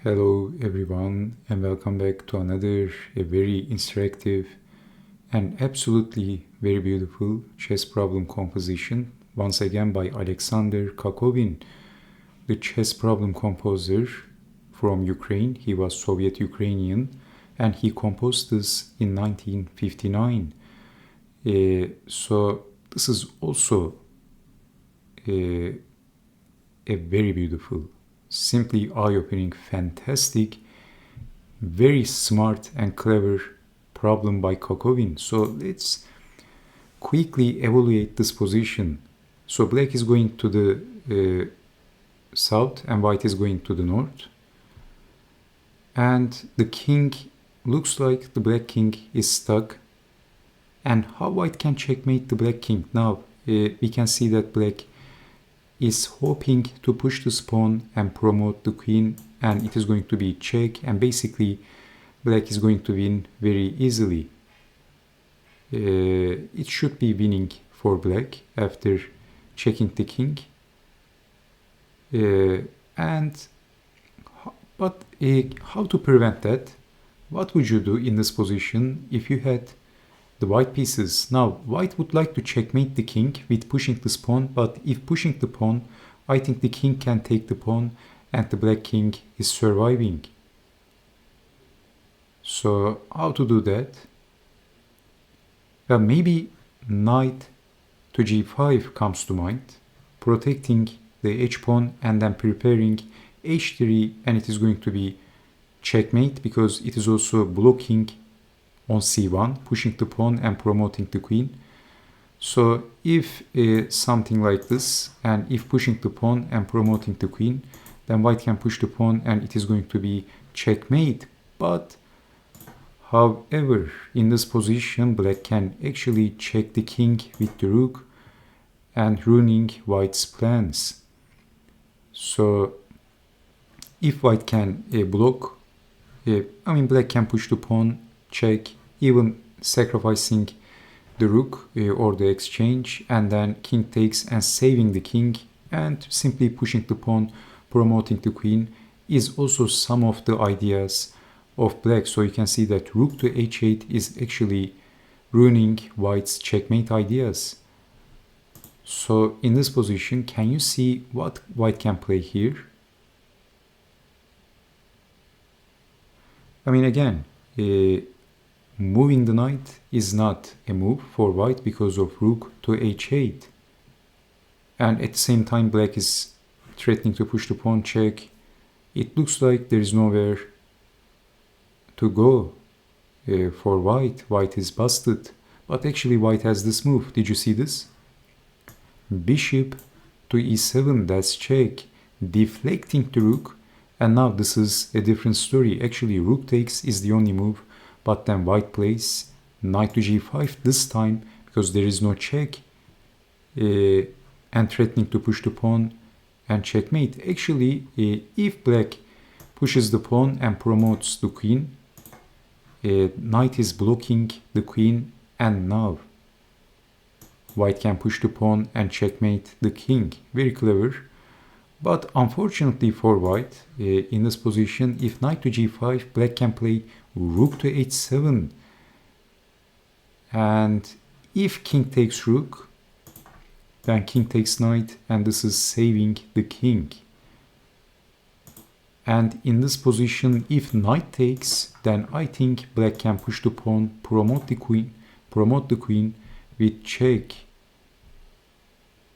Hello everyone and welcome back to another very interactive and absolutely very beautiful chess problem composition, once again by Alexander Kakovin, the chess problem composer from Ukraine. He was Soviet Ukrainian and he composed this in 1959. So this is also a very beautiful, simply eye-opening, fantastic, very smart and clever problem by Kakovin. So let's quickly evaluate this position. So black is going to the south and white is going to the north. And the king looks like the black king is stuck. And how white can checkmate the black king? Now we can see that black is hoping to push this pawn and promote the queen, and it is going to be check, and basically black is going to win very easily. It should be winning for black after checking the king. But how to prevent that? What would you do in this position if you had the white pieces? Now, white would like to checkmate the king with pushing this pawn, but if pushing the pawn, I think the king can take the pawn and the black king is surviving. So, how to do that? Well, maybe knight to g5 comes to mind, protecting the h-pawn and then preparing h3, and it is going to be checkmate because it is also blocking on c1, pushing the pawn and promoting the queen. So if something like this, and if pushing the pawn and promoting the queen, then white can push the pawn and it is going to be checkmate. But however, in this position, black can actually check the king with the rook and ruining white's plans. So if white can block, black can push the pawn, check, even sacrificing the rook or the exchange, and then king takes and saving the king and simply pushing the pawn, promoting the queen is also some of the ideas of black. So you can see that rook to h8 is actually ruining white's checkmate ideas. So in this position, can you see what white can play here? Again, moving the knight is not a move for white because of rook to h8. And at the same time, black is threatening to push the pawn check. It looks like there is nowhere to go for white. White is busted. But actually, white has this move. Did you see this? Bishop to e7, that's check. Deflecting the rook. And now this is a different story. Actually, rook takes is the only move. But then white plays knight to g5 this time because there is no check and threatening to push the pawn and checkmate. Actually, if black pushes the pawn and promotes the queen, knight is blocking the queen, and now white can push the pawn and checkmate the king. Very clever. But unfortunately for white, in this position, if knight to g5, black can play rook to h7. And if king takes rook, then king takes knight, and this is saving the king. And in this position, if knight takes, then I think black can push the pawn, promote the queen with check.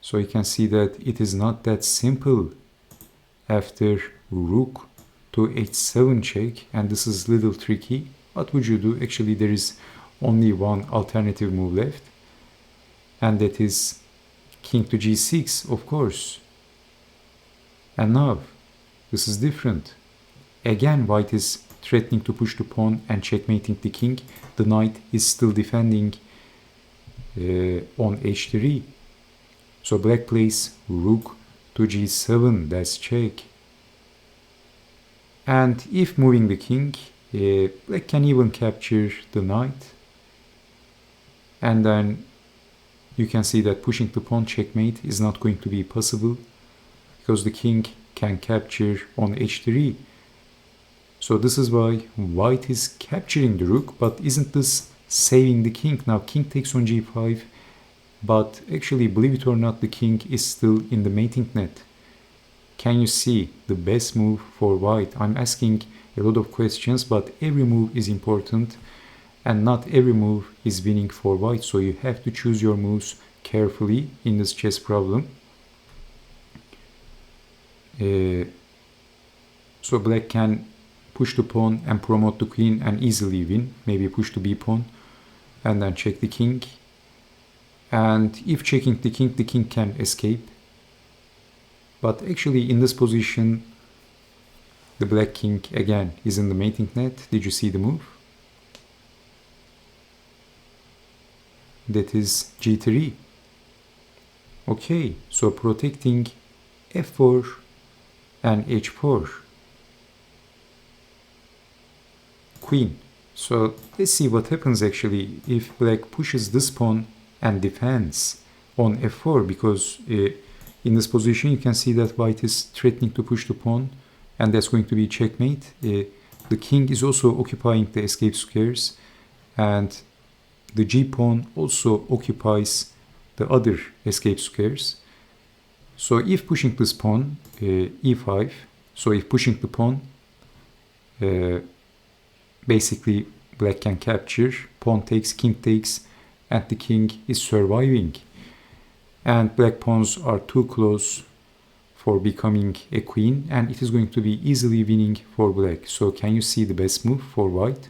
So you can see that it is not that simple after rook to h7 check, and this is little tricky. What would you do? Actually, there is only one alternative move left, and that is king to g6, of course. And now this is different. Again, white is threatening to push the pawn and checkmating the king. The knight is still defending on h3. So black plays rook to g7, that's check. And if moving the king, black can even capture the knight. And then you can see that pushing the pawn checkmate is not going to be possible because the king can capture on h3. So this is why white is capturing the rook, but isn't this saving the king? Now king takes on g5, but actually, believe it or not, the king is still in the mating net. Can you see the best move for white? I'm asking a lot of questions, but every move is important and not every move is winning for white. So you have to choose your moves carefully in this chess problem. So black can push the pawn and promote the queen and easily win. Maybe push the b pawn and then check the king. And if checking the king can escape. But actually in this position, the black king again is in the mating net. Did you see the move? That is g3. Okay, so protecting f4 and h4. Queen. So let's see what happens actually if black pushes this pawn and defends on f4, because in this position you can see that white is threatening to push the pawn, and that's going to be checkmate. The king is also occupying the escape squares, and the g pawn also occupies the other escape squares. So if pushing this pawn, e5, so if pushing the pawn, basically black can capture, pawn takes, king takes, and the king is surviving. And black pawns are too close for becoming a queen, and it is going to be easily winning for black. So can you see the best move for white?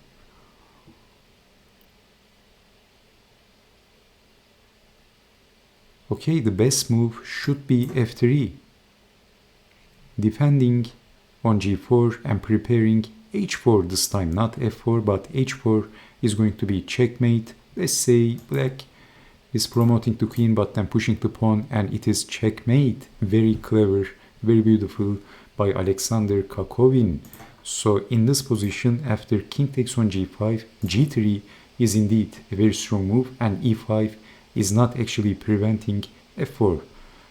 Okay, the best move should be f3, defending on g4 and preparing h4 this time, not f4, but h4 is going to be checkmate. Let's say black is promoting the queen but then pushing the pawn, and it is checkmate. Very clever, very beautiful by Alexander Kakovin. So in this position, after king takes on g5, g3 is indeed a very strong move, and e5 is not actually preventing f4.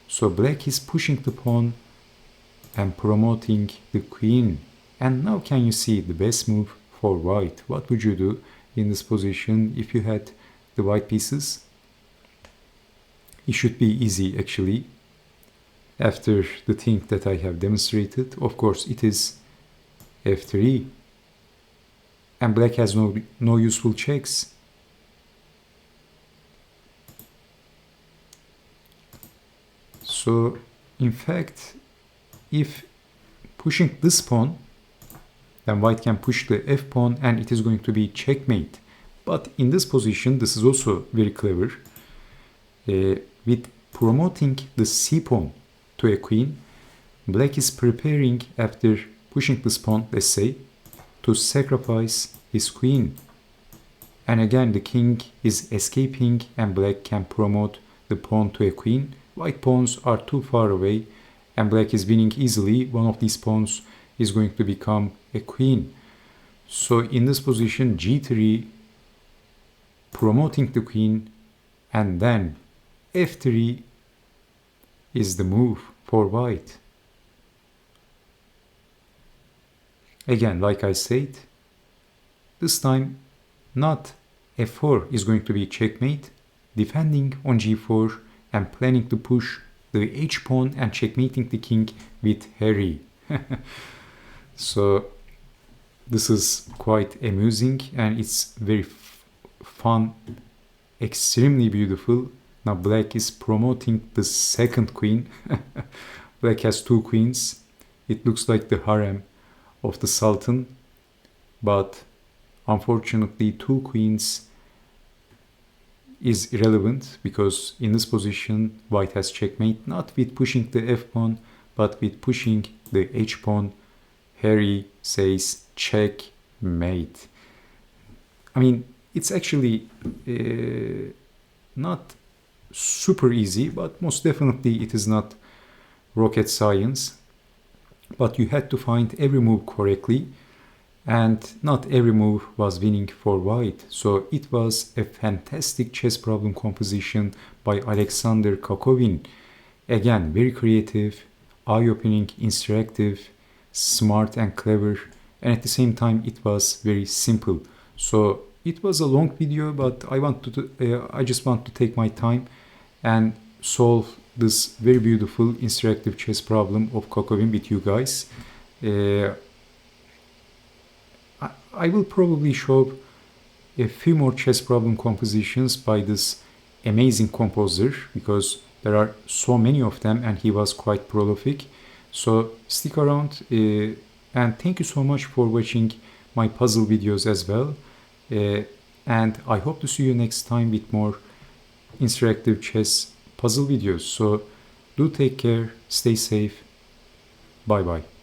So black is pushing the pawn and promoting the queen. And now can you see the best move for white? What would you do in this position if you had the white pieces? It should be easy actually. After the thing that I have demonstrated, of course it is f3. And black has no useful checks. So in fact, if pushing this pawn, then white can push the f pawn and it is going to be checkmate. But in this position, this is also very clever. With promoting the c pawn to a queen, black is preparing, after pushing this pawn, let's say, to sacrifice his queen. And again, the king is escaping and black can promote the pawn to a queen. White pawns are too far away and black is winning easily. One of these pawns is going to become a queen. So in this position, g3, promoting the queen, and then f3 is the move for white. Again, like I said, this time not f4 is going to be checkmate, defending on g4 and planning to push the h pawn and checkmating the king with Harry. So this is quite amusing and it's very fun, extremely beautiful. Now black is promoting the second queen. Black has two queens. It looks like the harem of the sultan, but unfortunately two queens is irrelevant, because in this position white has checkmate, not with pushing the f pawn but with pushing the h pawn. Harry says checkmate. I mean, it's actually not super easy, but most definitely it is not rocket science. But you had to find every move correctly, and not every move was winning for white. So it was a fantastic chess problem composition by Alexander Kakovin. Again, very creative, eye-opening, instructive, smart and clever, and at the same time it was very simple. So it was a long video, but I just want to take my time and solve this very beautiful interactive chess problem of Kakovin with you guys. I will probably show a few more chess problem compositions by this amazing composer, because there are so many of them and he was quite prolific. So stick around, and thank you so much for watching my puzzle videos as well. And I hope to see you next time with more interactive chess puzzle videos. So do take care, stay safe, bye bye.